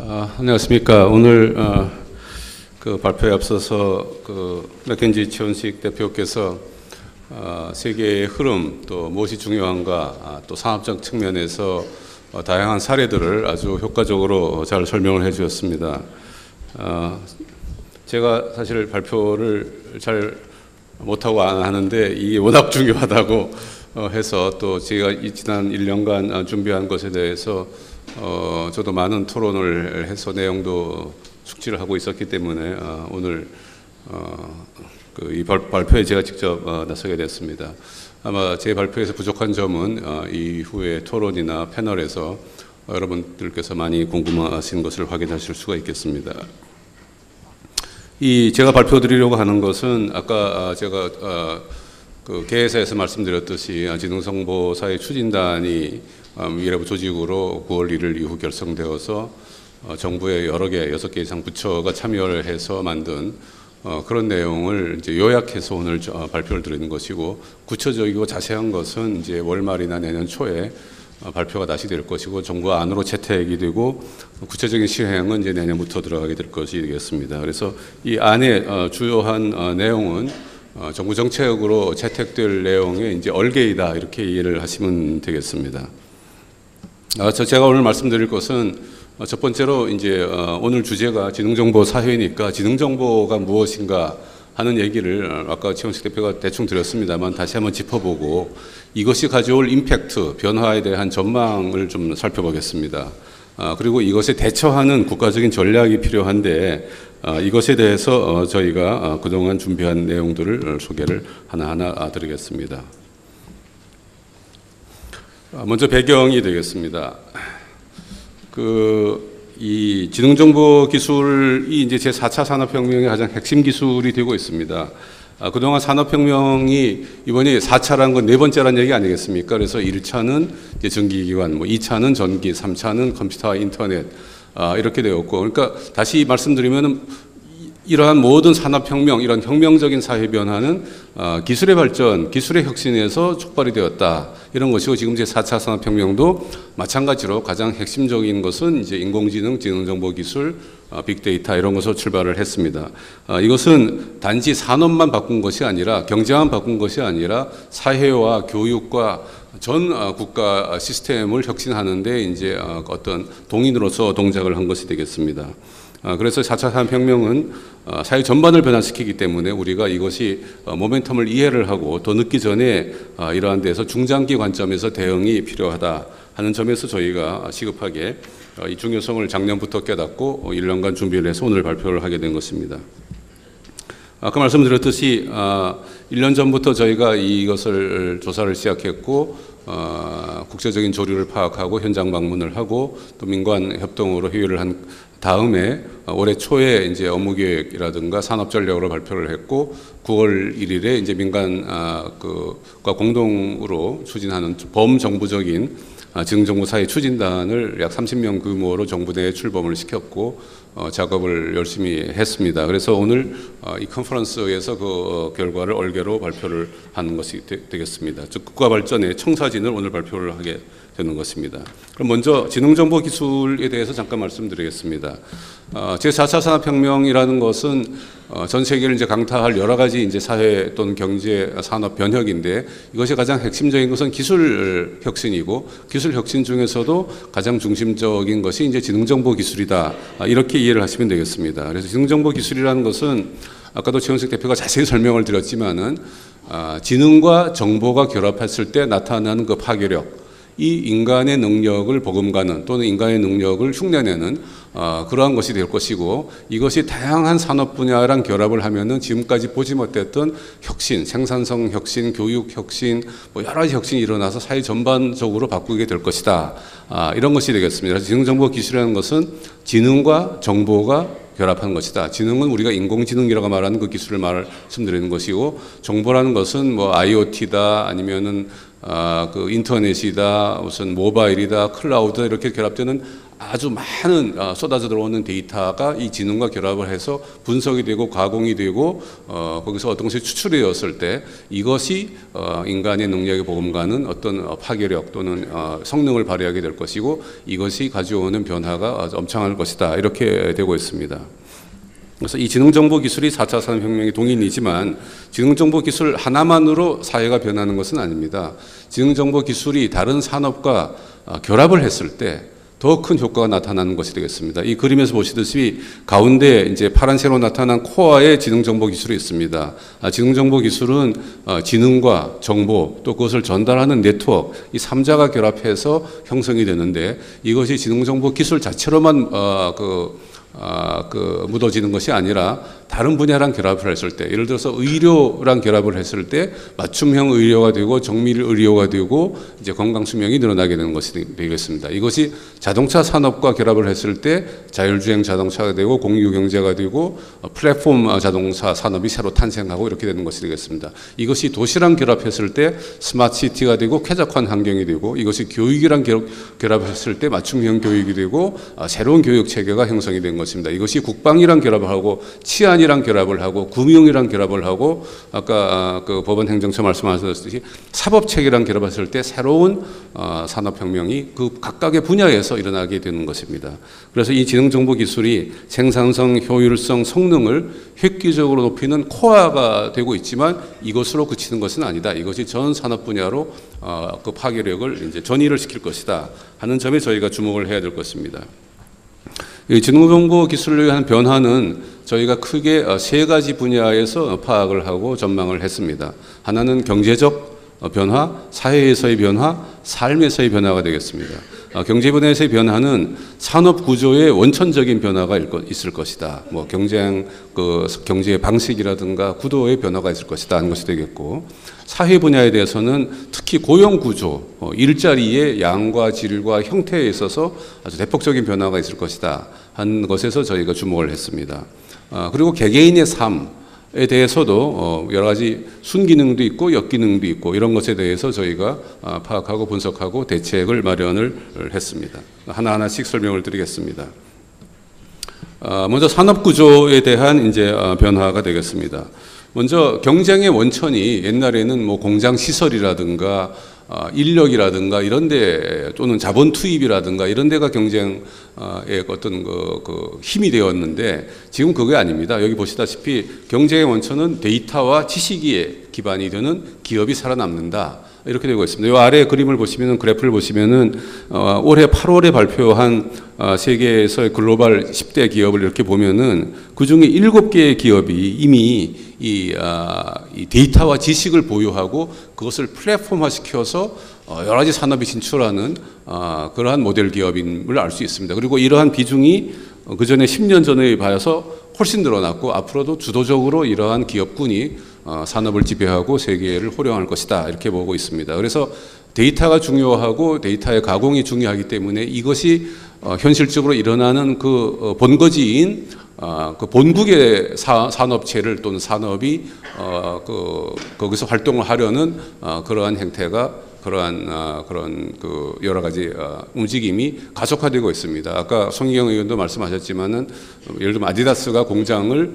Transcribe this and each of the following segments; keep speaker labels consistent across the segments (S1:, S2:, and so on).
S1: 안녕하십니까. 오늘 그 발표에 앞서서 그 맥켄지 최원식 대표께서 세계의 흐름 또 무엇이 중요한가 또 산업적 측면에서 다양한 사례들을 아주 효과적으로 잘 설명을 해주셨습니다. 제가 사실 발표를 잘 못하고 안 하는데 이게 워낙 중요하다고 해서 또 제가 지난 1년간 준비한 것에 대해서 저도 많은 토론을 해서 내용도 숙지를 하고 있었기 때문에 오늘 이 발표에 제가 직접 나서게 됐습니다. 아마 제 발표에서 부족한 점은 이후에 토론이나 패널에서 여러분들께서 많이 궁금하신 것을 확인하실 수가 있겠습니다. 제가 발표드리려고 하는 것은 아까 제가 그 개회사에서 말씀드렸듯이 지능정보사회 추진단이 미래부 조직으로 9월 1일 이후 결성되어서 정부의 여러 개, 6개 이상 부처가 참여를 해서 만든 그런 내용을 이제 요약해서 오늘 발표를 드리는 것이고, 구체적이고 자세한 것은 이제 월말이나 내년 초에 발표가 다시 될 것이고, 정부 안으로 채택이 되고 구체적인 시행은 이제 내년부터 들어가게 될 것이 되겠습니다. 그래서 이 안에 주요한 내용은 정부 정책으로 채택될 내용의 이제 얼개이다, 이렇게 이해를 하시면 되겠습니다. 제가 오늘 말씀드릴 것은 첫 번째로 이제 오늘 주제가 지능정보 사회니까 지능정보가 무엇인가 하는 얘기를 아까 최원식 대표가 대충 드렸습니다만 다시 한번 짚어보고 이것이 가져올 임팩트, 변화에 대한 전망을 좀 살펴보겠습니다. 그리고 이것에 대처하는 국가적인 전략이 필요한데 이것에 대해서 저희가 그동안 준비한 내용들을 소개를 하나하나 드리겠습니다. 먼저 배경이 되겠습니다. 이 지능정보 기술이 이제 제4차 산업혁명의 가장 핵심 기술이 되고 있습니다. 그동안 산업혁명이 이번에 4차라는 건 네 번째라는 얘기 아니겠습니까? 그래서 1차는 이제 전기기관, 2차는 전기, 3차는 컴퓨터와 인터넷, 이렇게 되었고, 그러니까 다시 말씀드리면 이러한 모든 산업혁명, 이런 혁명적인 사회 변화는 기술의 발전, 기술의 혁신에서 촉발이 되었다, 이런 것이고, 지금 제4차 산업혁명도 마찬가지로 가장 핵심적인 것은 이제 인공지능, 지능정보기술, 빅데이터 이런 것으로 출발을 했습니다. 이것은 단지 산업만 바꾼 것이 아니라, 경제만 바꾼 것이 아니라 사회와 교육과 전 국가 시스템을 혁신하는 데 이제 어떤 동인으로서 동작을 한 것이 되겠습니다. 그래서 4차 산업혁명은 사회 전반을 변화시키기 때문에 우리가 이것이 모멘텀을 이해를 하고 더 늦기 전에 이러한 데서 중장기 관점에서 대응이 필요하다 하는 점에서 저희가 시급하게 이 중요성을 작년부터 깨닫고 1년간 준비를 해서 오늘 발표를 하게 된 것입니다. 아까 말씀드렸듯이 1년 전부터 저희가 이것을 조사를 시작했고 국제적인 조류를 파악하고 현장 방문을 하고 또 민관 협동으로 회의를 한 다음에 올해 초에 이제 업무 계획이라든가 산업 전략으로 발표를 했고 9월 1일에 이제 민간과 공동으로 추진하는 범정부적인 지능정보 사회 추진단을 약 30명 규모로 정부 내에 출범을 시켰고 작업을 열심히 했습니다. 그래서 오늘 이 컨퍼런스에서 그 결과를 얼개로 발표를 하는 것이 되겠습니다. 즉 국가 발전의 청사진을 오늘 발표를 하게 되는 것입니다. 그럼 먼저 지능정보 기술에 대해서 잠깐 말씀드리겠습니다. 제4차 산업혁명이라는 것은 전 세계를 이제 강타할 여러 가지 이제 사회 또는 경제 산업 변혁인데, 이것이 가장 핵심적인 것은 기술 혁신이고, 기술 혁신 중에서도 가장 중심적인 것이 이제 지능정보 기술이다, 이렇게 이해를 하시면 되겠습니다. 그래서 지능정보 기술이라는 것은 아까도 최원식 대표가 자세히 설명을 드렸지만은 지능과 정보가 결합했을 때 나타나는 그 파괴력, 이 인간의 능력을 버금가는 또는 인간의 능력을 흉내내는 그러한 것이 될 것이고, 이것이 다양한 산업 분야랑 결합을 하면은 지금까지 보지 못했던 혁신, 생산성 혁신, 교육 혁신, 여러 가지 혁신이 일어나서 사회 전반적으로 바꾸게 될 것이다, 이런 것이 되겠습니다. 그래서 지능정보 기술이라는 것은 지능과 정보가 결합한 것이다. 지능은 우리가 인공지능이라고 말하는 그 기술을 말씀드리는 것이고, 정보라는 것은 IoT다, 아니면은 그 인터넷이다, 무슨 모바일이다, 클라우드, 이렇게 결합되는 아주 많은 쏟아져 들어오는 데이터가 이 지능과 결합을 해서 분석이 되고 가공이 되고 거기서 어떤 것이 추출되었을 때 이것이 인간의 능력에 보험가는 어떤 파괴력 또는 성능을 발휘하게 될 것이고 이것이 가져오는 변화가 엄청날 것이다 이렇게 되고 있습니다. 그래서 이 지능정보기술이 4차 산업혁명의 동인이지만 지능정보기술 하나만으로 사회가 변하는 것은 아닙니다. 지능정보기술이 다른 산업과 결합을 했을 때 더 큰 효과가 나타나는 것이 되겠습니다. 이 그림에서 보시듯이 가운데 이제 파란색으로 나타난 코어에 지능정보기술이 있습니다. 지능정보기술은 지능과 정보 또 그것을 전달하는 네트워크 이 3자가 결합해서 형성이 되는데 이것이 지능정보기술 자체로만 묻어지는 것이 아니라 다른 분야랑 결합을 했을 때 예를 들어서 의료랑 결합을 했을 때 맞춤형 의료가 되고 정밀 의료가 되고 이제 건강 수명이 늘어나게 되는 것이 되겠습니다. 이것이 자동차 산업과 결합을 했을 때 자율주행 자동차가 되고 공유 경제가 되고 플랫폼 자동차 산업이 새로 탄생하고 이렇게 되는 것이 되겠습니다. 이것이 도시랑 결합했을 때 스마트 시티가 되고 쾌적한 환경이 되고 이것이 교육이랑 결합했을 때 맞춤형 교육이 되고 새로운 교육 체계가 형성이 된 것입니다. 이것이 국방이랑 결합을 하고 치안이랑 결합을 하고 금융이랑 결합을 하고 아까 그 법원행정처 말씀하셨듯이 사법체계랑 결합했을 때 새로운 산업혁명이 그 각각의 분야에서 일어나게 되는 것입니다. 그래서 이 지능정보기술이 생산성, 효율성, 성능을 획기적으로 높이는 코어가 되고 있지만 이것으로 그치는 것은 아니다. 이것이 전 산업 분야로 그 파괴력을 이제 전이를 시킬 것이다 하는 점에 저희가 주목을 해야 될 것입니다. 이 지능정보 기술에 의한 변화는 저희가 크게 세 가지 분야에서 파악을 하고 전망을 했습니다. 하나는 경제적 변화, 사회에서의 변화, 삶에서의 변화가 되겠습니다. 경제 분야에서의 변화는 산업 구조의 원천적인 변화가 있을 것이다. 뭐 경제의 방식이라든가 구도의 변화가 있을 것이다 하는 것이 되겠고, 사회 분야에 대해서는 특히 고용 구조, 일자리의 양과 질과 형태에 있어서 아주 대폭적인 변화가 있을 것이다 하는 것에서 저희가 주목을 했습니다. 그리고 개개인의 삶에 대해서도 여러 가지 순기능도 있고 역기능도 있고 이런 것에 대해서 저희가 파악하고 분석하고 대책을 마련을 했습니다. 하나하나씩 설명을 드리겠습니다. 먼저 산업구조에 대한 이제 변화가 되겠습니다. 먼저 경쟁의 원천이 옛날에는 뭐 공장 시설이라든가 인력이라든가 이런데 또는 자본 투입이라든가 이런 데가 경쟁의 어떤 그 힘이 되었는데 지금 그게 아닙니다. 여기 보시다시피 경쟁의 원천은 데이터와 지식에 기반이 되는 기업이 살아남는다. 이렇게 되고 있습니다. 이 아래 그림을 보시면은 그래프를 보시면은 올해 8월에 발표한 세계에서의 글로벌 10대 기업을 이렇게 보면은 그 중에 7개의 기업이 이미 이 데이터와 지식을 보유하고 그것을 플랫폼화 시켜서 여러 가지 산업에 진출하는 그러한 모델 기업임을 알 수 있습니다. 그리고 이러한 비중이 그 전에 10년 전에 봐서 훨씬 늘어났고 앞으로도 주도적으로 이러한 기업군이 산업을 지배하고 세계를 호령할 것이다 이렇게 보고 있습니다. 그래서 데이터가 중요하고 데이터의 가공이 중요하기 때문에 이것이 현실적으로 일어나는 그 본거지인 그 본국의 산업체를 또는 산업이 거기서 활동을 하려는 그러한 행태가 그런 그 여러 가지 움직임이 가속화되고 있습니다. 아까 송희경 의원도 말씀하셨지만은 예를 들면 아디다스가 공장을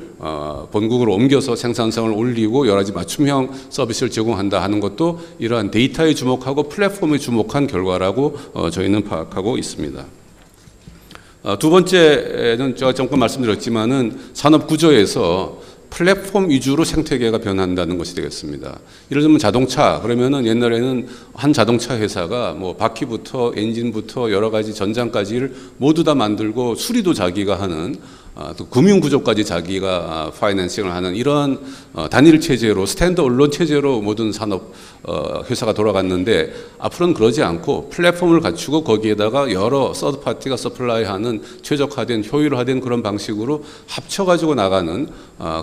S1: 본국으로 옮겨서 생산성을 올리고 여러 가지 맞춤형 서비스를 제공한다 하는 것도 이러한 데이터에 주목하고 플랫폼에 주목한 결과라고 저희는 파악하고 있습니다. 두 번째는 제가 잠깐 말씀드렸지만은 산업 구조에서 플랫폼 위주로 생태계가 변한다는 것이 되겠습니다. 예를 들면 자동차, 그러면은 옛날에는 한 자동차 회사가 뭐 바퀴부터 엔진부터 여러 가지 전장까지를 모두 다 만들고 수리도 자기가 하는 또 금융 구조까지 자기가 파이낸싱을 하는 이런 단일 체제로 스탠드 언론 체제로 모든 산업 회사가 돌아갔는데 앞으로는 그러지 않고 플랫폼을 갖추고 거기에다가 여러 서드 파티가 서플라이하는 최적화된 효율화된 그런 방식으로 합쳐가지고 나가는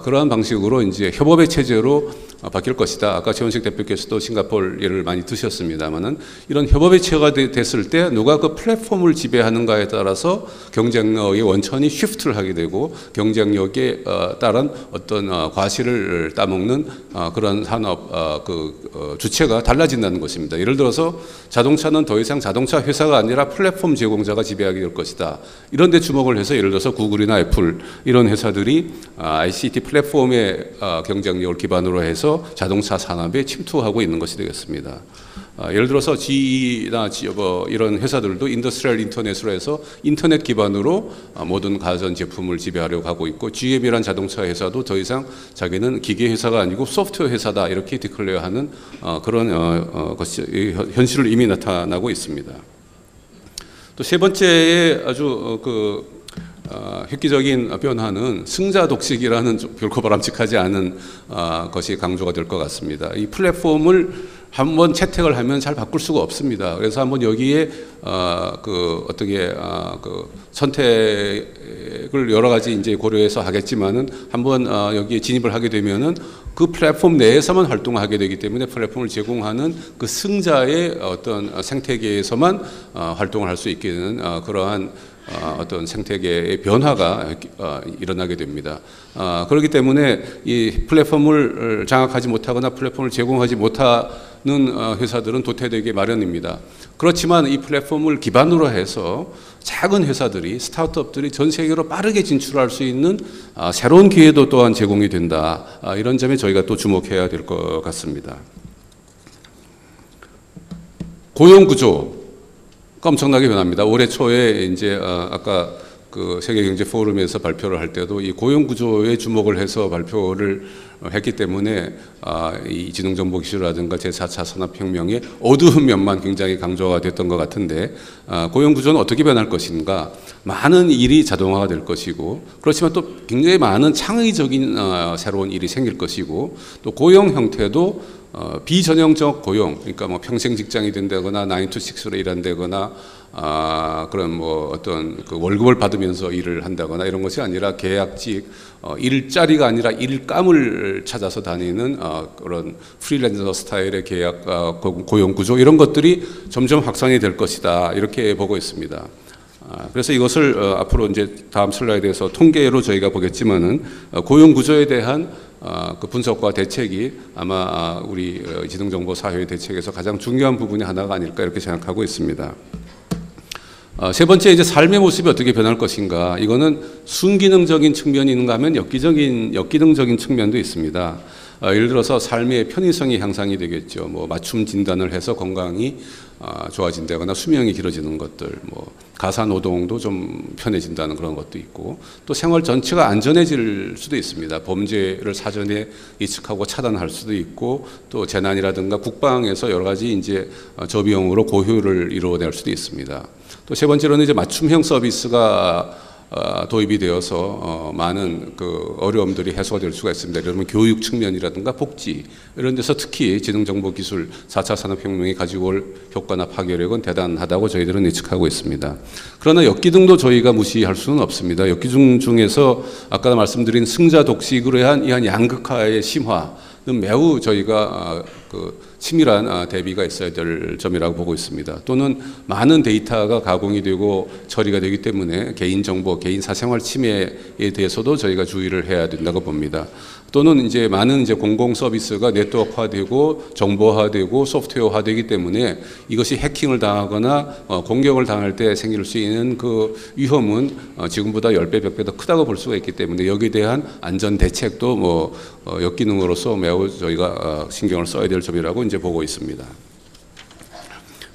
S1: 그러한 방식으로 이제 협업의 체제로 바뀔 것이다. 아까 최원식 대표께서도 싱가포르 예를 많이 드셨습니다만은 이런 협업의 체화가 됐을 때 누가 그 플랫폼을 지배하는가에 따라서 경쟁력의 원천이 쉬프트를 하게 되고 경쟁력에 따른 어떤 과실을 따먹는 그런 산업 주체가 달라진다는 것입니다. 예를 들어서 자동차는 더 이상 자동차 회사가 아니라 플랫폼 제공자가 지배하게 될 것이다. 이런 데 주목을 해서 예를 들어서 구글이나 애플 이런 회사들이 ICT 플랫폼의 경쟁력을 기반으로 해서 자동차 산업에 침투하고 있는 것이 되겠습니다. 예를 들어서 GE나 이런 회사들도 인더스트리얼 인터넷으로 해서 인터넷 기반으로 모든 가전 제품을 지배하려고 하고 있고 GM이라는 자동차 회사도 더 이상 자기는 기계 회사가 아니고 소프트웨어 회사다 이렇게 디클레어하는 그런 것이 현실을 이미 나타나고 있습니다. 또 세 번째의 아주 획기적인 변화는 승자 독식이라는 결코 바람직하지 않은 것이 강조가 될 것 같습니다. 이 플랫폼을 한번 채택을 하면 잘 바꿀 수가 없습니다. 그래서 한번 여기에 선택을 여러 가지 이제 고려해서 하겠지만은 한번 여기에 진입을 하게 되면은 그 플랫폼 내에서만 활동하게 되기 때문에 플랫폼을 제공하는 그 승자의 어떤 생태계에서만 활동을 할 수 있게 되는 그러한 어떤 생태계의 변화가 일어나게 됩니다. 그렇기 때문에 이 플랫폼을 장악하지 못하거나 플랫폼을 제공하지 못하는 회사들은 도태되기 마련입니다. 그렇지만 이 플랫폼을 기반으로 해서 작은 회사들이 스타트업들이 전 세계로 빠르게 진출할 수 있는 새로운 기회도 또한 제공이 된다. 이런 점에 저희가 또 주목해야 될 것 같습니다. 고용 구조 엄청나게 변합니다. 올해 초에 이제 아까 그 세계경제 포럼에서 발표를 할 때도 이 고용 구조에 주목을 해서 발표를 했기 때문에 이 지능정보기술이라든가 제4차 산업혁명의 어두운 면만 굉장히 강조가 됐던 것 같은데 고용 구조는 어떻게 변할 것인가? 많은 일이 자동화가 될 것이고 그렇지만 또 굉장히 많은 창의적인 새로운 일이 생길 것이고 또 고용 형태도 비전형적 고용, 그러니까 뭐 평생 직장이 된다거나 9 to 6로 일한다거나 그런 뭐 어떤 그 월급을 받으면서 일을 한다거나 이런 것이 아니라 계약직, 일자리가 아니라 일감을 찾아서 다니는 그런 프리랜서 스타일의 계약 고용 구조 이런 것들이 점점 확산이 될 것이다 이렇게 보고 있습니다. 그래서 이것을 앞으로 이제 다음 슬라이드에서 통계로 저희가 보겠지만은 고용 구조에 대한 그 분석과 대책이 아마 우리 지능정보 사회의 대책에서 가장 중요한 부분이 하나가 아닐까 이렇게 생각하고 있습니다. 세 번째 이제 삶의 모습이 어떻게 변할 것인가. 이거는 순기능적인 측면이 있는가 하면 역기능적인 측면도 있습니다. 예를 들어서 삶의 편의성이 향상이 되겠죠. 뭐 맞춤 진단을 해서 건강이 좋아진다거나 수명이 길어지는 것들, 뭐 가사 노동도 좀 편해진다는 그런 것도 있고 또 생활 전체가 안전해질 수도 있습니다. 범죄를 사전에 예측하고 차단할 수도 있고 또 재난이라든가 국방에서 여러 가지 이제 저비용으로 고효를 이루어낼 수도 있습니다. 또 세 번째로는 이제 맞춤형 서비스가 도입이 되어서 많은 그 어려움들이 해소가 될 수가 있습니다. 예를 들면 교육 측면이라든가 복지 이런 데서 특히 지능정보기술 4차 산업혁명이 가지고 올 효과나 파괴력은 대단하다고 저희들은 예측하고 있습니다. 그러나 역기능도 저희가 무시할 수는 없습니다. 역기능 중에서 아까 말씀드린 승자 독식으로 한 양극화의 심화는 매우 저희가 치밀한 대비가 있어야 될 점이라고 보고 있습니다. 또는 많은 데이터가 가공이 되고 처리가 되기 때문에 개인정보, 개인 사생활 침해에 대해서도 저희가 주의를 해야 된다고 봅니다. 또는 이제 많은 이제 공공 서비스가 네트워크화되고 정보화되고 소프트웨어화되기 때문에 이것이 해킹을 당하거나 공격을 당할 때 생길 수 있는 그 위험은 지금보다 10배, 100배 더 크다고 볼 수가 있기 때문에 여기에 대한 안전 대책도 뭐 역기능으로서 매우 저희가 신경을 써야 될 점이라고 이제 보고 있습니다.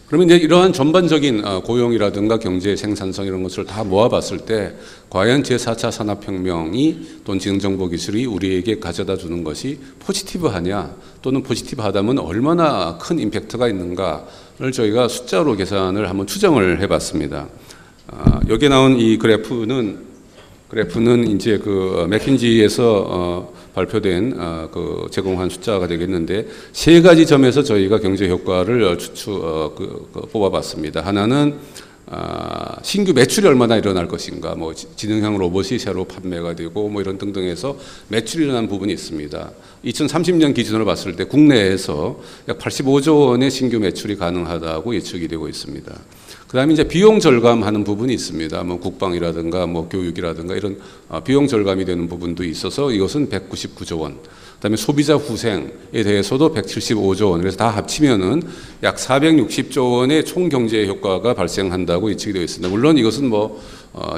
S1: 그러면 이제 이러한 전반적인 고용이라든가 경제 생산성 이런 것을 다 모아봤을 때 과연 제4차 산업혁명이 또는 지능정보기술이 우리에게 가져다 주는 것이 포지티브하냐 또는 포지티브하다면 얼마나 큰 임팩트가 있는가를 저희가 숫자로 계산을 한번 추정을 해봤습니다. 여기에 나온 이 그래프는 이제 그 맥킨지에서 발표된 그 제공한 숫자가 되겠는데 세 가지 점에서 저희가 경제 효과를 뽑아봤습니다. 하나는 신규 매출이 얼마나 일어날 것인가, 뭐 지능형 로봇이 새로 판매가 되고 뭐 이런 등등해서 매출이 일어난 부분이 있습니다. 2030년 기준으로 봤을 때 국내에서 약 85조 원의 신규 매출이 가능하다고 예측이 되고 있습니다. 그다음에 이제 비용 절감하는 부분이 있습니다. 뭐 국방이라든가 뭐 교육이라든가 이런 비용 절감이 되는 부분도 있어서 이것은 199조 원. 그다음에 소비자 후생에 대해서도 175조 원. 그래서 다 합치면은 약 460조 원의 총 경제 효과가 발생한다고 예측이 되어 있습니다. 물론 이것은 뭐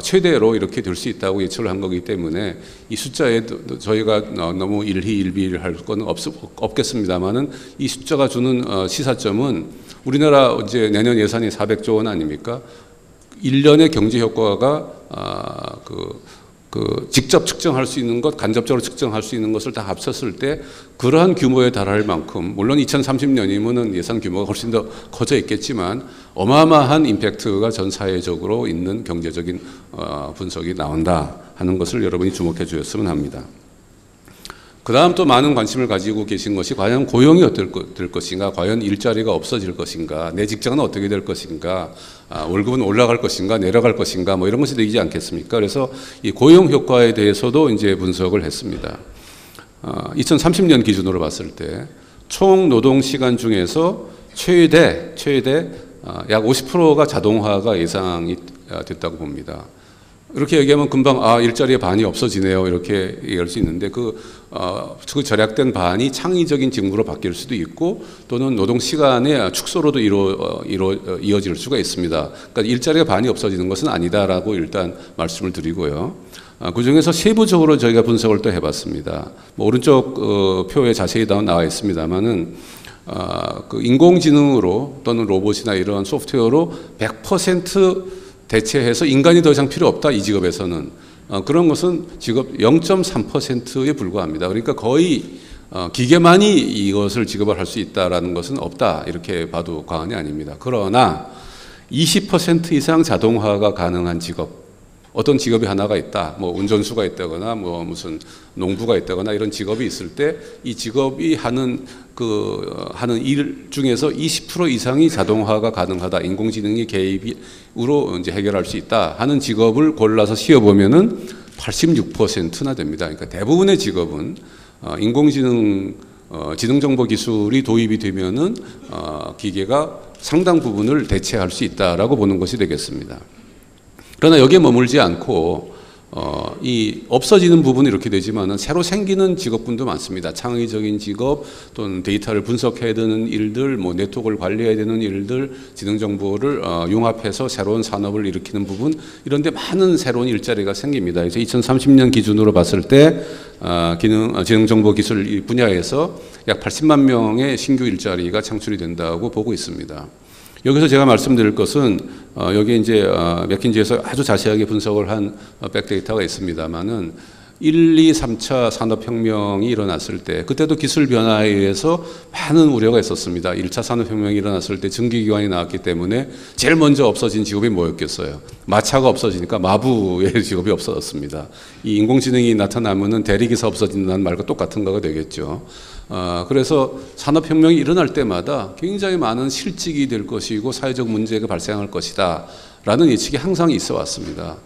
S1: 최대로 이렇게 될 수 있다고 예측을 한 거기 때문에 이 숫자에 저희가 너무 일희일비할 건 없겠습니다만은 이 숫자가 주는 시사점은 우리나라 이제 내년 예산이 400조 원 아닙니까? 1년의 경제 효과가 직접 측정할 수 있는 것, 간접적으로 측정할 수 있는 것을 다 합쳤을 때 그러한 규모에 달할 만큼, 물론 2030년이면은 예산 규모가 훨씬 더 커져 있겠지만 어마어마한 임팩트가 전 사회적으로 있는 경제적인 분석이 나온다 하는 것을 여러분이 주목해 주셨으면 합니다. 그 다음 또 많은 관심을 가지고 계신 것이 과연 고용이 어떨 것인가, 과연 일자리가 없어질 것인가, 내 직장은 어떻게 될 것인가, 월급은 올라갈 것인가, 내려갈 것인가, 뭐 이런 것이 되지 않겠습니까? 그래서 이 고용 효과에 대해서도 이제 분석을 했습니다. 2030년 기준으로 봤을 때 총 노동 시간 중에서 최대 약 50%가 자동화가 예상이 됐다고 봅니다. 이렇게 얘기하면 금방 일자리의 반이 없어지네요 이렇게 얘기할 수 있는데 그 절약된 반이 창의적인 직무로 바뀔 수도 있고 또는 노동 시간의 축소로도 이어질 수가 있습니다. 그러니까 일자리가 반이 없어지는 것은 아니다라고 일단 말씀을 드리고요. 그 중에서 세부적으로 저희가 분석을 또 해봤습니다. 뭐 오른쪽 표에 자세히 나와 있습니다만은 그 인공지능으로 또는 로봇이나 이러한 소프트웨어로 100% 대체해서 인간이 더 이상 필요 없다 이 직업에서는 그런 것은 직업 0.3%에 불과합니다. 그러니까 거의 기계만이 이것을 직업을 할 수 있다라는 것은 없다 이렇게 봐도 과언이 아닙니다. 그러나 20% 이상 자동화가 가능한 직업, 어떤 직업이 하나가 있다, 뭐 운전수가 있다거나 뭐 무슨 농부가 있다거나 이런 직업이 있을 때 이 직업이 하는 일 중에서 20% 이상이 자동화가 가능하다, 인공지능의 개입으로 이제 해결할 수 있다 하는 직업을 골라서 씌워보면은 86%나 됩니다. 그러니까 대부분의 직업은 인공지능 지능정보 기술이 도입이 되면은 기계가 상당 부분을 대체할 수 있다라고 보는 것이 되겠습니다. 그러나 여기에 머물지 않고 이 없어지는 부분이 이렇게 되지만은 새로 생기는 직업군도 많습니다. 창의적인 직업 또는 데이터를 분석해야 되는 일들, 뭐 네트워크를 관리해야 되는 일들, 지능 정보를 융합해서 새로운 산업을 일으키는 부분, 이런데 많은 새로운 일자리가 생깁니다. 그래서 2030년 기준으로 봤을 때 지능 정보 기술 분야에서 약 80만 명의 신규 일자리가 창출이 된다고 보고 있습니다. 여기서 제가 말씀드릴 것은 여기 이제 맥킨지에서 아주 자세하게 분석을 한 백데이터가 있습니다만은 1, 2, 3차 산업혁명이 일어났을 때 그때도 기술 변화에 의해서 많은 우려가 있었습니다. 1차 산업혁명이 일어났을 때 증기기관이 나왔기 때문에 제일 먼저 없어진 직업이 뭐였겠어요? 마차가 없어지니까 마부의 직업이 없어졌습니다. 이 인공지능이 나타나면은 대리기사 없어진다는 말과 똑같은 거가 되겠죠. 그래서 산업혁명이 일어날 때마다 굉장히 많은 실직이 될 것이고 사회적 문제가 발생할 것이다 라는 예측이 항상 있어 왔습니다.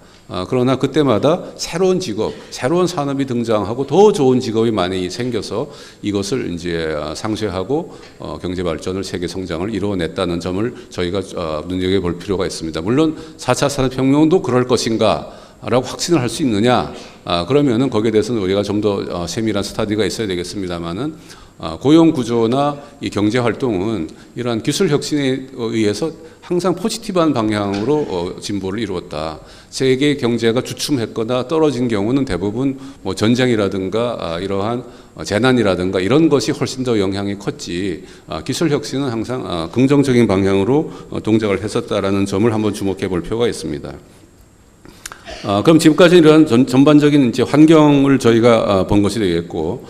S1: 그러나 그때마다 새로운 직업, 새로운 산업이 등장하고 더 좋은 직업이 많이 생겨서 이것을 이제 상쇄하고 경제 발전을, 세계 성장을 이루어냈다는 점을 저희가 눈여겨볼 필요가 있습니다. 물론 4차 산업혁명도 그럴 것인가 라고 확신을 할 수 있느냐? 그러면은 거기에 대해서는 우리가 좀 더 세밀한 스터디가 있어야 되겠습니다만은 고용 구조나 이 경제 활동은 이러한 기술 혁신에 의해서 항상 포지티브한 방향으로 진보를 이루었다. 세계 경제가 주춤했거나 떨어진 경우는 대부분 뭐 전쟁이라든가 이러한 재난이라든가 이런 것이 훨씬 더 영향이 컸지 기술 혁신은 항상 긍정적인 방향으로 동작을 했었다라는 점을 한번 주목해 볼 필요가 있습니다. 그럼 지금까지 이런 전반적인 이제 환경을 저희가 본 것이 되겠고,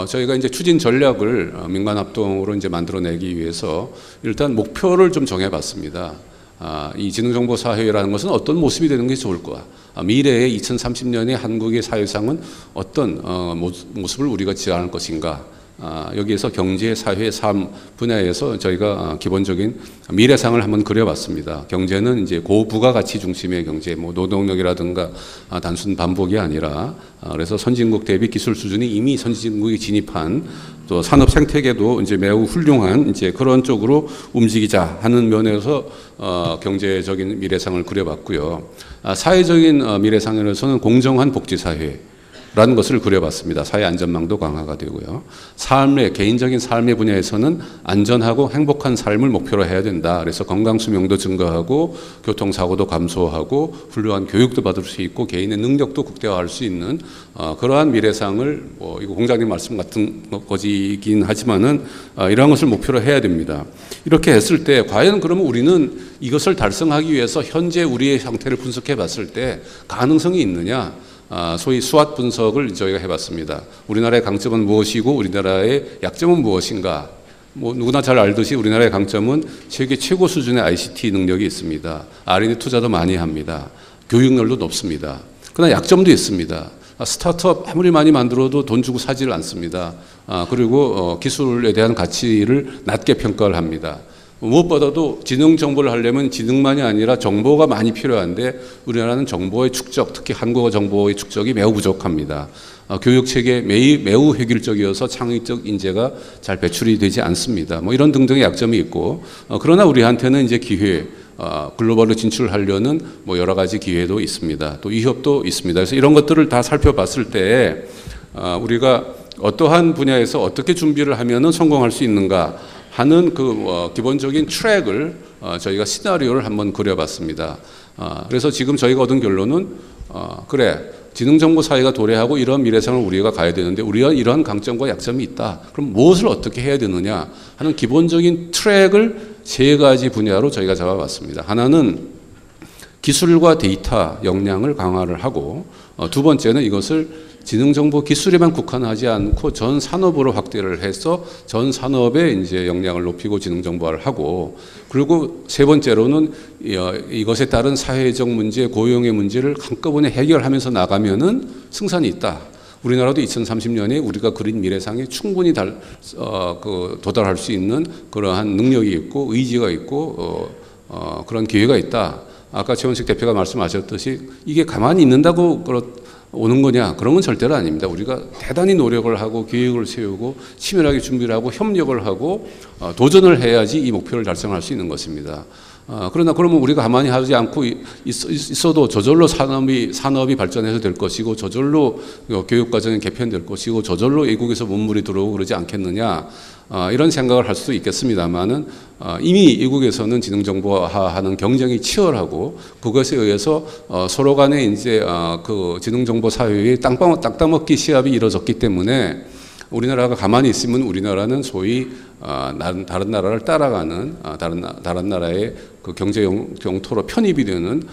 S1: 저희가 이제 추진 전략을 민관 합동으로 이제 만들어내기 위해서 일단 목표를 좀 정해봤습니다. 이 지능정보 사회라는 것은 어떤 모습이 되는 게 좋을까? 미래의 2030년의 한국의 사회상은 어떤 모습을 우리가 지향할 것인가? 여기에서 경제, 사회, 삶 분야에서 저희가 기본적인 미래상을 한번 그려봤습니다. 경제는 이제 고부가가치 중심의 경제, 뭐 노동력이라든가 단순 반복이 아니라 그래서 선진국 대비 기술 수준이 이미 선진국이 진입한 또 산업 생태계도 이제 매우 훌륭한 이제 그런 쪽으로 움직이자 하는 면에서 경제적인 미래상을 그려봤고요. 사회적인 미래상에서는 공정한 복지사회 라는 것을 그려봤습니다. 사회 안전망도 강화가 되고요. 개인적인 삶의 분야에서는 안전하고 행복한 삶을 목표로 해야 된다. 그래서 건강 수명도 증가하고 교통사고도 감소하고 훌륭한 교육도 받을 수 있고 개인의 능력도 극대화할 수 있는 그러한 미래상을 이거 공장님 말씀 같은 거지긴 하지만은 이러한 것을 목표로 해야 됩니다. 이렇게 했을 때 과연 그러면 우리는 이것을 달성하기 위해서 현재 우리의 상태를 분석해 봤을 때 가능성이 있느냐? 소위 수학 분석을 저희가 해봤습니다. 우리나라의 강점은 무엇이고 우리나라의 약점은 무엇인가? 뭐 누구나 잘 알듯이 우리나라의 강점은 세계 최고 수준의 ICT 능력이 있습니다. R&D 투자도 많이 합니다. 교육열도 높습니다. 그러나 약점도 있습니다. 스타트업 아무리 많이 만들어도 돈 주고 사지를 않습니다. 그리고 기술에 대한 가치를 낮게 평가를 합니다. 무엇보다도 지능 정보를 하려면 지능만이 아니라 정보가 많이 필요한데 우리나라는 정보의 축적, 특히 한국어 정보의 축적이 매우 부족합니다. 교육 체계 매우 획일적이어서 창의적 인재가 잘 배출이 되지 않습니다. 뭐 이런 등등의 약점이 있고 그러나 우리한테는 이제 기회, 글로벌로 진출하려는 뭐 여러 가지 기회도 있습니다. 또 위협도 있습니다. 그래서 이런 것들을 다 살펴봤을 때 우리가 어떠한 분야에서 어떻게 준비를 하면은 성공할 수 있는가 하는 그 기본적인 트랙을 저희가 시나리오를 한번 그려봤습니다. 그래서 지금 저희가 얻은 결론은 그래 지능정보사회가 도래하고 이런 미래상을 우리가 가야 되는데 우리가 이러한 강점과 약점이 있다. 그럼 무엇을 어떻게 해야 되느냐 하는 기본적인 트랙을 세 가지 분야로 저희가 잡아봤습니다. 하나는 기술과 데이터 역량을 강화를 하고 두 번째는 이것을 지능정보 기술에만 국한하지 않고 전 산업으로 확대를 해서 전 산업에 이제 역량을 높이고 지능정보화를 하고 그리고 세 번째로는 이것에 따른 사회적 문제, 고용의 문제를 한꺼번에 해결하면서 나가면은 승산이 있다. 우리나라도 2030년에 우리가 그린 미래상에 충분히 도달할 수 있는 그러한 능력이 있고 의지가 있고 그런 기회가 있다. 아까 최원식 대표가 말씀하셨듯이 이게 가만히 있는다고 오는 거냐? 그런 건 절대로 아닙니다. 우리가 대단히 노력을 하고 계획을 세우고 치밀하게 준비를 하고 협력을 하고 도전을 해야지 이 목표를 달성할 수 있는 것입니다. 그러나 그러면 우리가 가만히 하지 않고 있어도 저절로 산업이 발전해서 될 것이고 저절로 교육과정이 개편될 것이고 저절로 외국에서 문물이 들어오고 그러지 않겠느냐 이런 생각을 할 수도 있겠습니다만은 이미 외국에서는 지능정보화하는 경쟁이 치열하고 그것에 의해서 서로 간에 이제 그 지능정보 사회의 땅따먹기 시합이 이루어졌기 때문에 우리나라가 가만히 있으면 우리나라는 소위 다른 나라를 따라가는 다른 나라의 그 경제 영토로 편입이 되는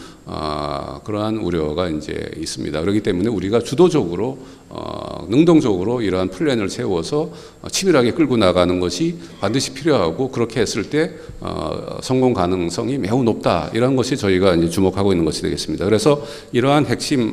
S1: 그러한 우려가 이제 있습니다. 그렇기 때문에 우리가 주도적으로 능동적으로 이러한 플랜을 세워서 치밀하게 끌고 나가는 것이 반드시 필요하고 그렇게 했을 때 성공 가능성이 매우 높다. 이런 것이 저희가 이제 주목하고 있는 것이 되겠습니다. 그래서 이러한 핵심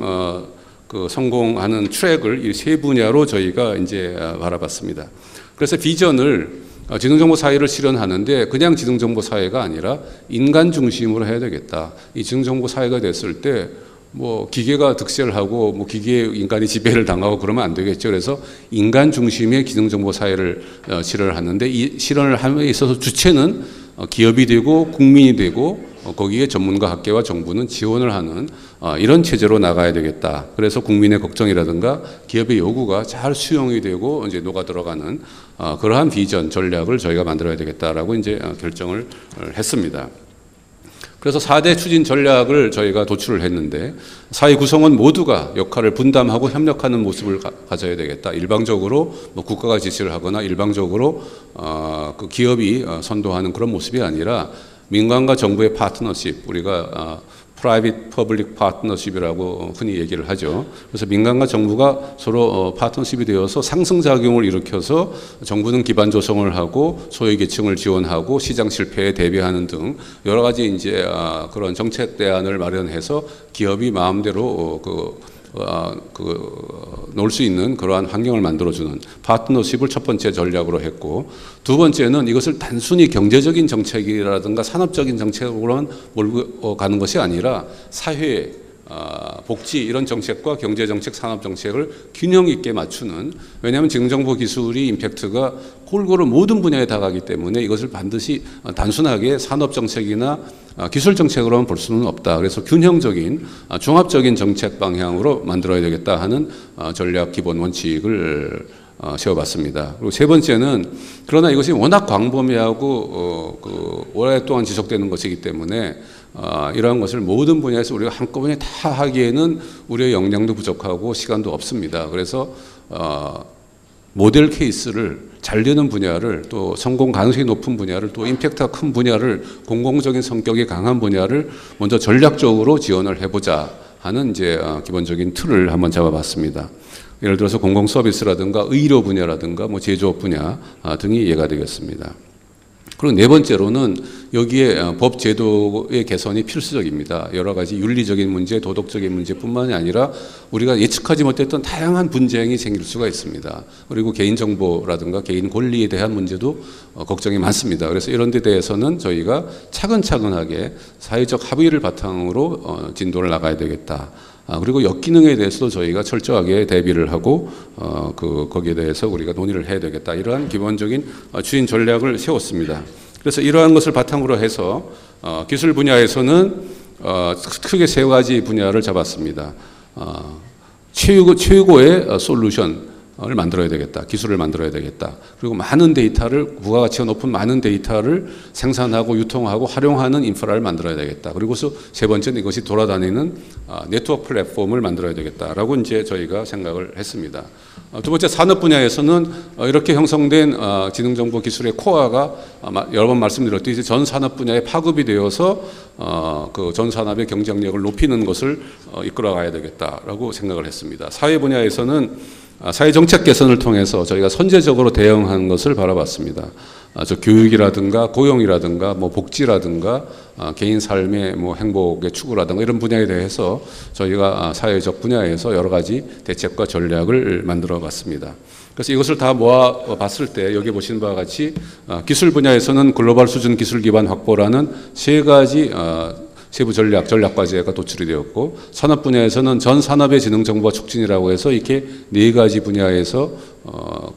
S1: 그 성공하는 트랙을 이 세 분야로 저희가 이제 바라봤습니다. 그래서 비전을 지능정보 사회를 실현하는데 그냥 지능정보 사회가 아니라 인간 중심으로 해야 되겠다. 이 지능정보 사회가 됐을 때 뭐 기계가 득세를 하고 뭐 기계에 인간이 지배를 당하고 그러면 안 되겠죠. 그래서 인간 중심의 지능정보 사회를 실현을 하는데 이 실현을 함에 있어서 주체는 기업이 되고 국민이 되고 거기에 전문가 학계와 정부는 지원을 하는 이런 체제로 나가야 되겠다. 그래서 국민의 걱정이라든가 기업의 요구가 잘 수용이 되고 이제 녹아 들어가는 그러한 비전 전략을 저희가 만들어야 되겠다라고 이제 결정을 했습니다. 그래서 4대 추진 전략을 저희가 도출을 했는데 사회 구성원 모두가 역할을 분담하고 협력하는 모습을 가져야 되겠다. 일방적으로 뭐 국가가 지시를 하거나 일방적으로 그 기업이 선도하는 그런 모습이 아니라 민간과 정부의 파트너십, 우리가 프라이빗 퍼블릭 파트너십이라고 흔히 얘기를 하죠. 그래서 민간과 정부가 서로 파트너십이 되어서 상승작용을 일으켜서 정부는 기반 조성을 하고 소외계층을 지원하고 시장 실패에 대비하는 등 여러 가지 이제 그런 정책 대안을 마련해서 기업이 마음대로 놓을 수 있는 그러한 환경을 만들어주는 파트너십을 첫 번째 전략으로 했고, 두 번째는 이것을 단순히 경제적인 정책이라든가 산업적인 정책으로만 몰고 가는 것이 아니라 사회, 복지 이런 정책과 경제정책, 산업정책을 균형 있게 맞추는, 왜냐하면 지능정보 기술이 임팩트가 골고루 모든 분야에 다가가기 때문에 이것을 반드시 단순하게 산업정책이나 기술정책으로만 볼 수는 없다. 그래서 균형적인 종합적인 정책 방향으로 만들어야 되겠다 하는 전략 기본 원칙을 세워봤습니다. 그리고 세 번째는, 그러나 이것이 워낙 광범위하고 오랫동안 지속되는 것이기 때문에 이러한 것을 모든 분야에서 우리가 한꺼번에 다 하기에는 우리의 역량도 부족하고 시간도 없습니다. 그래서 모델 케이스를 잘 되는 분야를, 또 성공 가능성이 높은 분야를, 또 임팩트가 큰 분야를, 공공적인 성격이 강한 분야를 먼저 전략적으로 지원을 해보자 하는 이제 기본적인 틀을 한번 잡아봤습니다. 예를 들어서 공공 서비스라든가 의료 분야라든가 뭐 제조업 분야 등이 예가 되겠습니다. 그리고 네 번째로는 여기에 법 제도의 개선이 필수적입니다. 여러 가지 윤리적인 문제, 도덕적인 문제뿐만이 아니라 우리가 예측하지 못했던 다양한 분쟁이 생길 수가 있습니다. 그리고 개인정보라든가 개인 권리에 대한 문제도 걱정이 많습니다. 그래서 이런 데 대해서는 저희가 차근차근하게 사회적 합의를 바탕으로 진도를 나가야 되겠다. 그리고 역기능에 대해서도 저희가 철저하게 대비를 하고 거기에 대해서 우리가 논의를 해야 되겠다. 이러한 기본적인 추진 전략을 세웠습니다. 그래서 이러한 것을 바탕으로 해서 기술 분야에서는 크게 세 가지 분야를 잡았습니다. 최고의 솔루션을 만들어야 되겠다. 기술을 만들어야 되겠다. 그리고 많은 데이터를, 부가가치가 높은 많은 데이터를 생산하고 유통하고 활용하는 인프라를 만들어야 되겠다. 그리고서 세 번째는 이것이 돌아다니는 네트워크 플랫폼을 만들어야 되겠다라고 이제 저희가 생각을 했습니다. 두 번째, 산업 분야에서는 이렇게 형성된 지능정보 기술의 코어가 여러 번 말씀드렸듯이 전 산업 분야에 파급이 되어서 그 전 산업의 경쟁력을 높이는 것을 이끌어가야 되겠다라고 생각을 했습니다. 사회 분야에서는 사회정책 개선을 통해서 저희가 선제적으로 대응하는 것을 바라봤습니다. 교육이라든가 고용이라든가 뭐 복지라든가 개인 삶의 뭐 행복의 추구라든가 이런 분야에 대해서 저희가 사회적 분야에서 여러 가지 대책과 전략을 만들어 봤습니다. 그래서 이것을 다 모아 봤을 때 여기 보시는 바와 같이 기술 분야에서는 글로벌 수준 기술 기반 확보라는 세 가지 세부 전략과제가 도출이 되었고, 산업 분야에서는 전 산업의 지능정보화 촉진이라고 해서 이렇게 네 가지 분야에서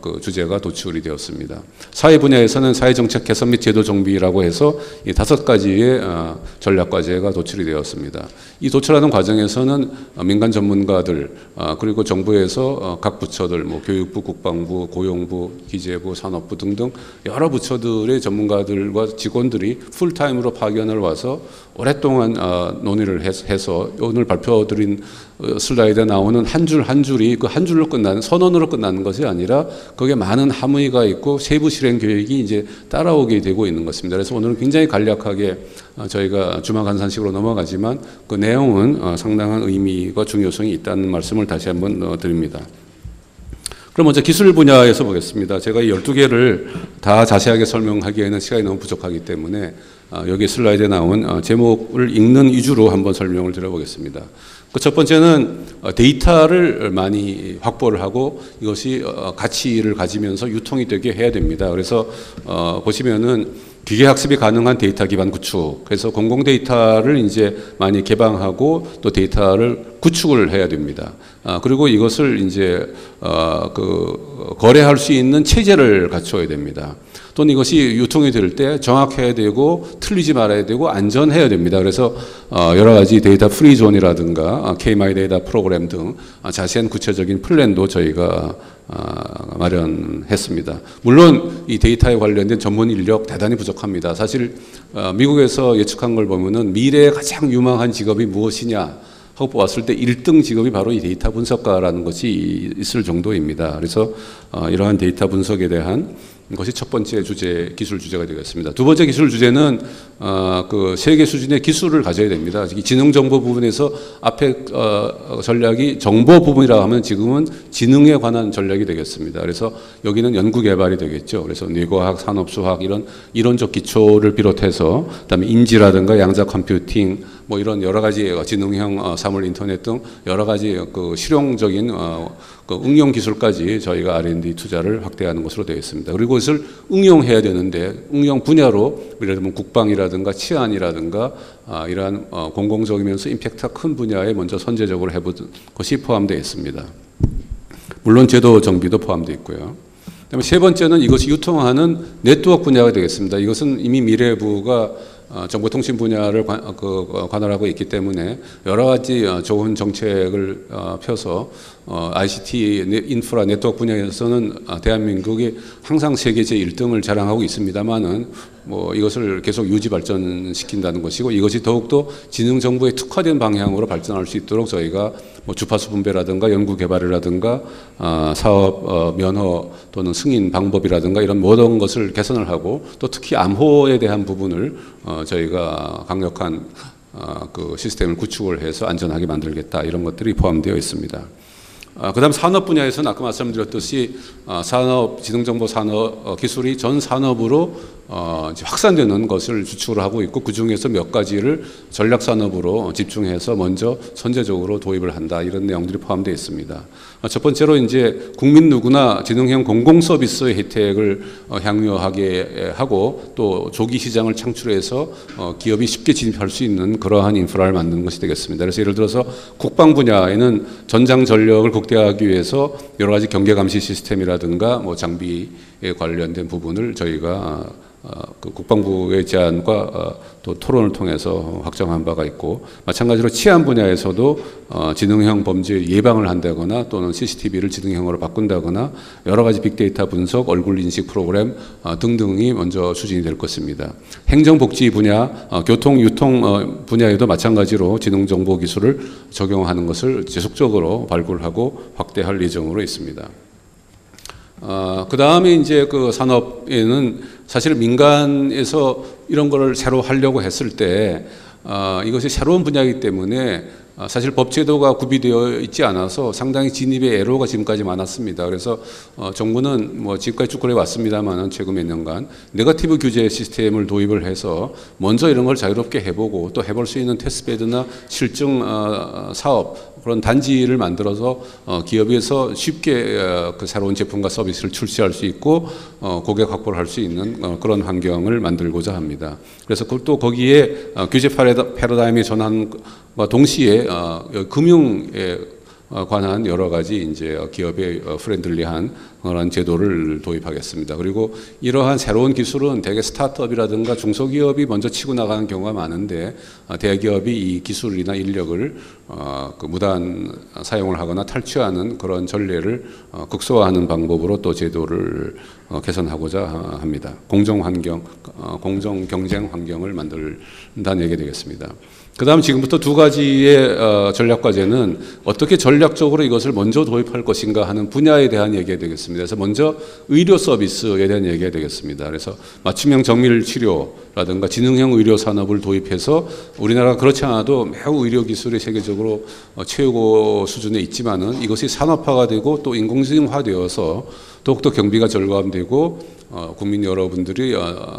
S1: 그 주제가 도출이 되었습니다. 사회 분야에서는 사회정책 개선 및 제도 정비라고 해서 이 5가지의 전략과제가 도출이 되었습니다. 이 도출하는 과정에서는 민간 전문가들, 그리고 정부에서 각 부처들, 뭐 교육부, 국방부, 고용부, 기재부, 산업부 등등 여러 부처들의 전문가들과 직원들이 풀타임으로 파견을 와서 오랫동안 논의를 해서 오늘 발표드린 슬라이드에 나오는 한 줄 한 줄이 그 한 줄로 끝나는, 선언으로 끝나는 것이 아니라 거기에 많은 함의가 있고 세부 실행 계획이 이제 따라오게 되고 있는 것입니다. 그래서 오늘은 굉장히 간략하게 저희가 주마간산식으로 넘어가지만 그 내용은 상당한 의미가 중요성이 있다는 말씀을 다시 한번 드립니다. 그럼 먼저 기술 분야에서 보겠습니다. 제가 이 12개를 다 자세하게 설명하기에는 시간이 너무 부족하기 때문에 여기 슬라이드에 나온 제목을 읽는 위주로 한번 설명을 드려보겠습니다. 그 첫 번째는 데이터를 많이 확보를 하고 이것이 가치를 가지면서 유통이 되게 해야 됩니다. 그래서 보시면은 기계학습이 가능한 데이터 기반 구축, 그래서 공공 데이터를 이제 많이 개방하고 또 데이터를 구축을 해야 됩니다. 그리고 이것을 이제 거래할 수 있는 체제를 갖춰야 됩니다. 또는 이것이 유통이 될 때 정확해야 되고 틀리지 말아야 되고 안전해야 됩니다. 그래서 여러 가지 데이터 프리존이라든가 KMI 데이터 프로그램 등 자세한 구체적인 플랜도 저희가 마련했습니다. 물론 이 데이터에 관련된 전문 인력 대단히 부족합니다. 사실 미국에서 예측한 걸 보면은 미래의 가장 유망한 직업이 무엇이냐 하고 보았을 때 1등 직업이 바로 이 데이터 분석가라는 것이 있을 정도입니다. 그래서 이러한 데이터 분석에 대한 것이 첫 번째 주제, 기술 주제가 되겠습니다. 두 번째 기술 주제는 그 세계 수준의 기술을 가져야 됩니다. 지능정보 부분에서 앞에 전략이 정보 부분이라고 하면 지금은 지능에 관한 전략이 되겠습니다. 그래서 여기는 연구개발이 되겠죠. 그래서 뇌과학, 산업수학 이런 이론적 기초를 비롯해서 그다음에 인지라든가 양자 컴퓨팅, 뭐 이런 여러 가지 지능형 사물 인터넷 등 여러 가지 그 실용적인 그 응용 기술까지 저희가 R&D 투자를 확대하는 것으로 되어 있습니다. 그리고 그것을 응용해야 되는데 응용 분야로 예를 들면 국방이라든가 치안이라든가 이러한 공공적이면서 임팩트가 큰 분야에 먼저 선제적으로 해본 것이 포함되어 있습니다. 물론 제도 정비도 포함되어 있고요. 그다음에 세 번째는 이것이 유통하는 네트워크 분야가 되겠습니다. 이것은 이미 미래부가 정보통신 분야를 관할하고 있기 때문에 여러 가지 좋은 정책을 펴서 ICT 인프라 네트워크 분야에서는 대한민국이 항상 세계 제1등을 자랑하고 있습니다만은 뭐 이것을 계속 유지 발전시킨다는 것이고 이것이 더욱더 지능정보에 특화된 방향으로 발전할 수 있도록 저희가 뭐 주파수 분배라든가 연구 개발이라든가 사업 면허 또는 승인 방법이라든가 이런 모든 것을 개선을 하고 또 특히 암호에 대한 부분을 저희가 강력한 그 시스템을 구축을 해서 안전하게 만들겠다 이런 것들이 포함되어 있습니다. 그다음 산업 분야에서는 아까 말씀드렸듯이 산업 지능정보 산업 기술이 전 산업으로 이제 확산되는 것을 주축을 하고 있고 그 중에서 몇 가지를 전략 산업으로 집중해서 먼저 선제적으로 도입을 한다 이런 내용들이 포함되어 있습니다. 첫 번째로 이제 국민 누구나 지능형 공공 서비스의 혜택을 향유하게 하고 또 조기 시장을 창출해서 기업이 쉽게 진입할 수 있는 그러한 인프라를 만드는 것이 되겠습니다. 그래서 예를 들어서 국방 분야에는 전장 전력을 극대화하기 위해서 여러 가지 경계 감시 시스템이라든가 뭐 장비에 관련된 부분을 저희가 그 국방부의 제안과 또 토론을 통해서 확정한 바가 있고 마찬가지로 치안 분야에서도 지능형 범죄 예방을 한다거나 또는 CCTV를 지능형으로 바꾼다거나 여러 가지 빅데이터 분석, 얼굴 인식 프로그램 등등이 먼저 추진이 될 것입니다. 행정복지 분야, 교통, 유통 분야에도 마찬가지로 지능정보 기술을 적용하는 것을 지속적으로 발굴하고 확대할 예정으로 있습니다. 그 다음에 이제 그 산업에는 사실 민간에서 이런 거를 새로 하려고 했을 때 이것이 새로운 분야이기 때문에 사실 법제도가 구비되어 있지 않아서 상당히 진입의 애로가 지금까지 많았습니다. 그래서 정부는 뭐 지금까지 쭉 그래 왔습니다만은 최근 몇 년간 네거티브 규제 시스템을 도입을 해서 먼저 이런 걸 자유롭게 해보고 또 해볼 수 있는 테스트베드나 실증 사업 그런 단지를 만들어서 기업에서 쉽게 그 새로운 제품과 서비스를 출시할 수 있고 고객 확보를 할 수 있는 그런 환경을 만들고자 합니다. 그래서 또 거기에 규제 패러다임의 전환과 동시에 금융에 관한 여러 가지 이제 기업의 프렌들리한 그런 제도를 도입하겠습니다. 그리고 이러한 새로운 기술은 대개 스타트업이라든가 중소기업이 먼저 치고 나가는 경우가 많은데 대기업이 이 기술이나 인력을 그 무단 사용을 하거나 탈취하는 그런 전례를 극소화하는 방법으로 또 제도를 개선하고자 합니다. 공정 경쟁 환경을 만든다는 얘기 되겠습니다. 그 다음 지금부터 두 가지의 전략 과제는 어떻게 전략적으로 이것을 먼저 도입할 것인가 하는 분야에 대한 얘기가 되겠습니다. 그래서 먼저 의료 서비스에 대한 얘기가 되겠습니다. 그래서 맞춤형 정밀 치료라든가 지능형 의료 산업을 도입해서 우리나라가 그렇지 않아도 매우 의료 기술이 세계적으로 최고 수준에 있지만은 이것이 산업화가 되고 또 인공지능화되어서 더욱더 경비가 절감되고 국민 여러분들이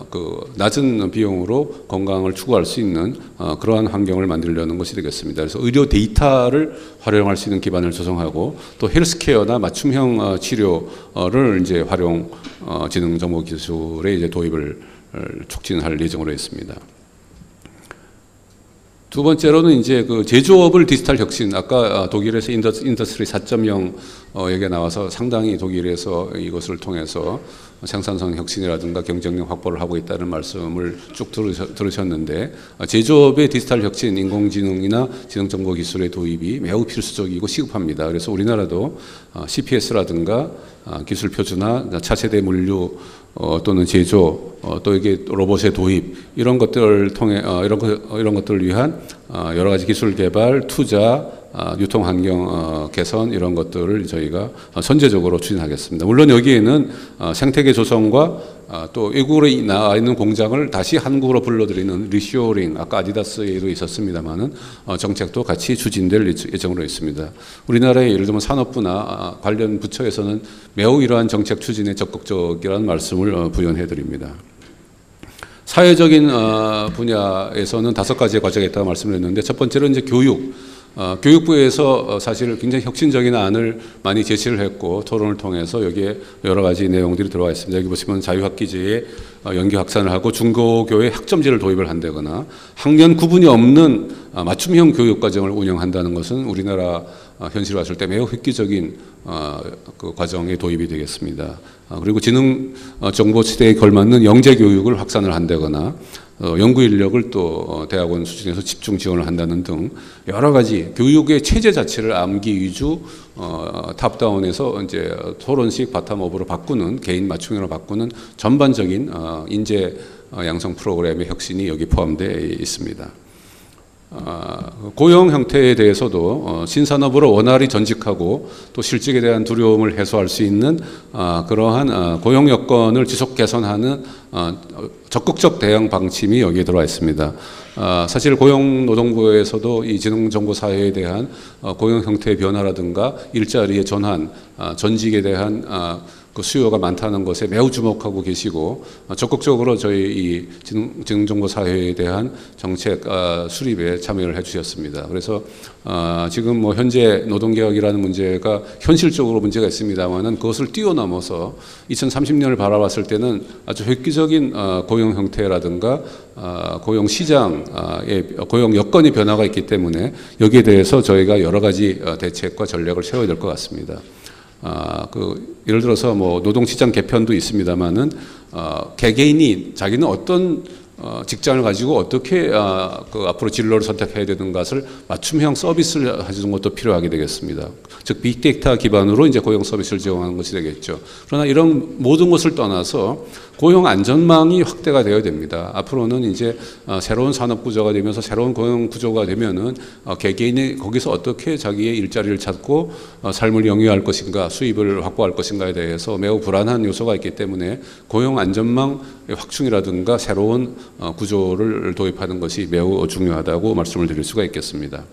S1: 그 낮은 비용으로 건강을 추구할 수 있는 그러한 환경을 만들려는 것이 되겠습니다. 그래서 의료 데이터를 활용할 수 있는 기반을 조성하고 또 헬스케어나 맞춤형 치료를 이제 활용 지능 정보 기술의 이제 도입을 촉진할 예정으로 있습니다. 두 번째로는 이제 그 제조업을 디지털 혁신, 아까 독일에서 인더스트리 4.0 얘기가 나와서 상당히 독일에서 이것을 통해서 생산성 혁신이라든가 경쟁력 확보를 하고 있다는 말씀을 쭉 들으셨는데 제조업의 디지털 혁신, 인공지능이나 지능정보 기술의 도입이 매우 필수적이고 시급합니다. 그래서 우리나라도 CPS라든가 기술 표준화, 차세대 물류 또는 제조, 또 이게 로봇의 도입 이런 것들을 통해 이런 것들을 위한 여러 가지 기술 개발, 투자, 유통 환경 개선 이런 것들을 저희가 선제적으로 추진하겠습니다. 물론 여기에는 생태계 조성과 또 외국으로 나와 있는 공장을 다시 한국으로 불러들이는 리쇼링, 아까 아디다스에도 있었습니다만은 정책도 같이 추진될 예정으로 있습니다. 우리나라의 예를 들면 산업부나 관련 부처에서는 매우 이러한 정책 추진에 적극적이라는 말씀을 부연해 드립니다. 사회적인 분야에서는 5가지의 과제가 있다고 말씀을 했는데, 첫 번째는 이제 교육. 교육부에서 사실 굉장히 혁신적인 안을 많이 제시를 했고 토론을 통해서 여기에 여러 가지 내용들이 들어와 있습니다. 여기 보시면 자유학기제에 연계 확산을 하고 중고교에 학점제를 도입을 한다거나 학년 구분이 없는 맞춤형 교육과정을 운영한다는 것은 우리나라 현실을 봤을 때 매우 획기적인 그 과정에 도입이 되겠습니다. 그리고 지능정보 시대에 걸맞는 영재교육을 확산을 한다거나 연구 인력을 또 대학원 수준에서 집중 지원을 한다는 등 여러 가지 교육의 체제 자체를 암기 위주 탑다운에서 이제 토론식 바텀업으로 바꾸는 개인 맞춤형으로 바꾸는 전반적인 인재 양성 프로그램의 혁신이 여기 포함되어 있습니다. 고용 형태에 대해서도 신산업으로 원활히 전직하고 또 실직에 대한 두려움을 해소할 수 있는 그러한 고용 여건을 지속 개선하는 적극적 대응 방침이 여기에 들어와 있습니다. 사실 고용노동부에서도 이 지능정보사회에 대한 고용 형태의 변화라든가 일자리의 전환, 전직에 대한 그 수요가 많다는 것에 매우 주목하고 계시고 적극적으로 저희 이 지능정보사회에 대한 정책 수립에 참여를 해주셨습니다. 그래서 지금 뭐 현재 노동개혁이라는 문제가 현실적으로 문제가 있습니다만은 그것을 뛰어넘어서 2030년을 바라봤을 때는 아주 획기적인 고용 형태라든가 고용 시장의 고용 여건의 변화가 있기 때문에 여기에 대해서 저희가 여러 가지 대책과 전략을 세워야 될 것 같습니다. 예를 들어서 뭐 노동시장 개편도 있습니다만은 개개인이 자기는 어떤 직장을 가지고 어떻게 앞으로 진로를 선택해야 되는 것을 맞춤형 서비스를 해주는 것도 필요하게 되겠습니다. 즉 빅데이터 기반으로 이제 고용 서비스를 제공하는 것이 되겠죠. 그러나 이런 모든 것을 떠나서 고용 안전망이 확대가 되어야 됩니다. 앞으로는 이제 새로운 산업 구조가 되면서 새로운 고용 구조가 되면은 개개인이 거기서 어떻게 자기의 일자리를 찾고 삶을 영위할 것인가, 수입을 확보할 것인가에 대해서 매우 불안한 요소가 있기 때문에 고용 안전망 확충이라든가 새로운 구조를 도입하는 것이 매우 중요하다고 말씀을 드릴 수가 있겠습니다.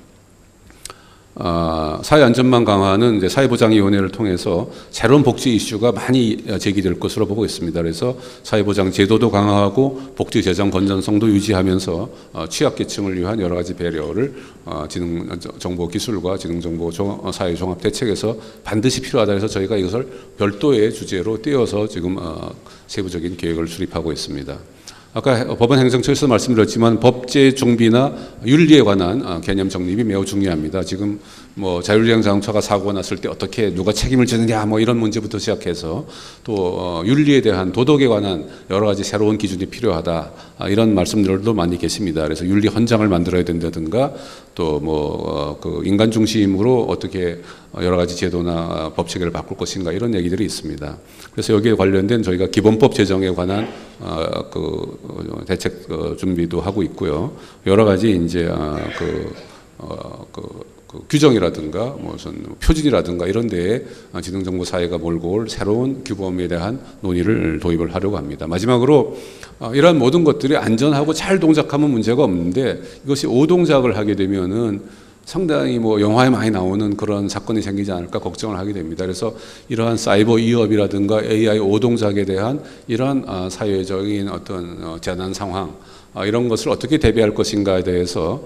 S1: 사회안전망 강화는 이제 사회보장위원회를 통해서 새로운 복지 이슈가 많이 제기될 것으로 보고 있습니다. 그래서 사회보장 제도도 강화하고 복지 재정 건전성도 유지하면서 취약계층을 위한 여러 가지 배려를 지능정보기술과 지능정보사회종합대책에서 반드시 필요하다 해서 저희가 이것을 별도의 주제로 띄어서 지금 세부적인 계획을 수립하고 있습니다. 아까 법원 행정처에서 말씀드렸지만 법제 종비나 윤리에 관한 개념 정립이 매우 중요합니다. 지금 뭐 자율주행 자동차가 사고가 났을 때 어떻게 누가 책임을 지느냐 뭐 이런 문제부터 시작해서 또 윤리에 대한 도덕에 관한 여러 가지 새로운 기준이 필요하다 이런 말씀들도 많이 계십니다. 그래서 윤리 헌장을 만들어야 된다든가 또 뭐 그 인간 중심으로 어떻게 여러 가지 제도나 법 체계를 바꿀 것인가 이런 얘기들이 있습니다. 그래서 여기에 관련된 저희가 기본법 제정에 관한 그 대책 준비도 하고 있고요. 여러 가지 이제 그 규정이라든가 무슨 표준이라든가 이런 데에 지능정보사회가 몰고 올 새로운 규범에 대한 논의를 도입을 하려고 합니다. 마지막으로 이러한 모든 것들이 안전하고 잘 동작하면 문제가 없는데 이것이 오동작을 하게 되면은 상당히 뭐 영화에 많이 나오는 그런 사건이 생기지 않을까 걱정을 하게 됩니다. 그래서 이러한 사이버 위협이라든가 AI 오동작에 대한 이러한 사회적인 어떤 재난 상황 이런 것을 어떻게 대비할 것인가에 대해서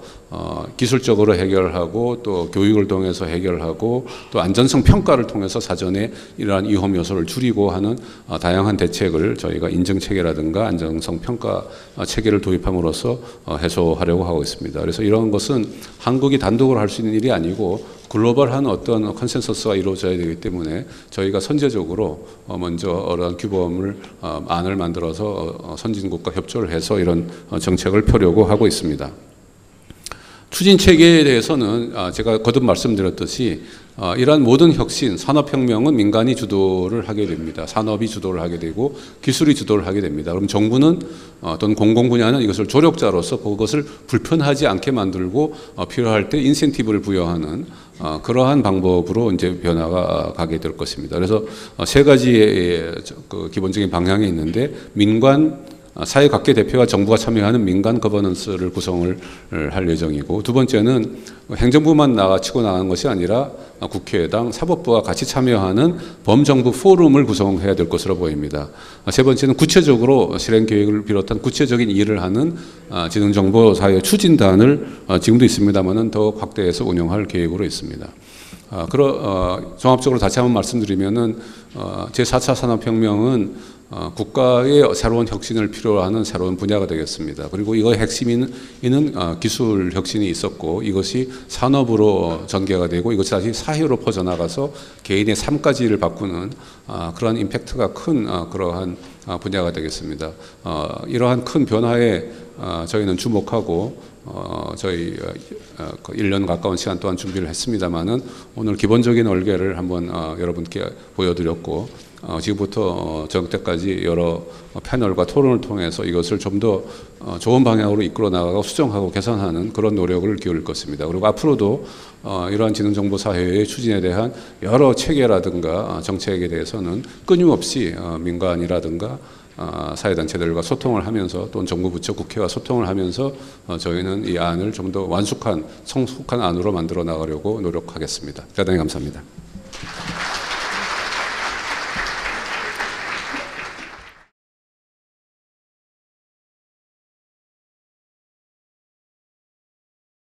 S1: 기술적으로 해결하고 또 교육을 통해서 해결하고 또 안전성 평가를 통해서 사전에 이러한 위험 요소를 줄이고 하는 다양한 대책을 저희가 인증 체계라든가 안전성 평가 체계를 도입함으로써 해소하려고 하고 있습니다. 그래서 이런 것은 한국이 단독으로 할 수 있는 일이 아니고 글로벌한 어떤 컨센서스가 이루어져야 되기 때문에 저희가 선제적으로 먼저 어떤 규범을 안을 만들어서 선진국과 협조를 해서 이런 정책을 펴려고 하고 있습니다. 추진 체계에 대해서는 제가 거듭 말씀드렸듯이 이러한 모든 혁신, 산업혁명은 민간이 주도를 하게 됩니다. 산업이 주도를 하게 되고 기술이 주도를 하게 됩니다. 그럼 정부는 어떤 공공 분야는 이것을 조력자로서 그것을 불편하지 않게 만들고 필요할 때 인센티브를 부여하는 그러한 방법으로 이제 변화가 가게 될 것입니다. 그래서 세 가지의 그 기본적인 방향이 있는데 민관, 사회각계 대표와 정부가 참여하는 민간 거버넌스를 구성을 할 예정이고, 두 번째는 행정부만 치고 나가는 것이 아니라 국회당 사법부와 같이 참여하는 범정부 포럼을 구성해야 될 것으로 보입니다. 세 번째는 구체적으로 실행 계획을 비롯한 구체적인 일을 하는 지능정보사회 추진단을 지금도 있습니다만은 더 확대해서 운영할 계획으로 있습니다. 종합적으로 다시 한번 말씀드리면은 제4차 산업혁명은 국가의 새로운 혁신을 필요로 하는 새로운 분야가 되겠습니다. 그리고 이거의 핵심인 기술 혁신이 있었고, 이것이 산업으로 전개가 되고, 이것이 다시 사회로 퍼져나가서 개인의 삶까지를 바꾸는 그러한 임팩트가 큰 그러한 분야가 되겠습니다. 이러한 큰 변화에 저희는 주목하고 저희 1년 가까운 시간 동안 준비를 했습니다만은, 오늘 기본적인 얼개를 한번 여러분께 보여드렸고, 지금부터 저녁 때까지 여러 패널과 토론을 통해서 이것을 좀 더 좋은 방향으로 이끌어 나가고 수정하고 개선하는 그런 노력을 기울일 것입니다. 그리고 앞으로도 이러한 지능정보사회의 추진에 대한 여러 체계라든가 정책에 대해서는 끊임없이 민간이라든가 사회단체들과 소통을 하면서, 또는 정부 부처 국회와 소통을 하면서 저희는 이 안을 좀 더 완숙한 성숙한 안으로 만들어 나가려고 노력하겠습니다. 대단히 감사합니다.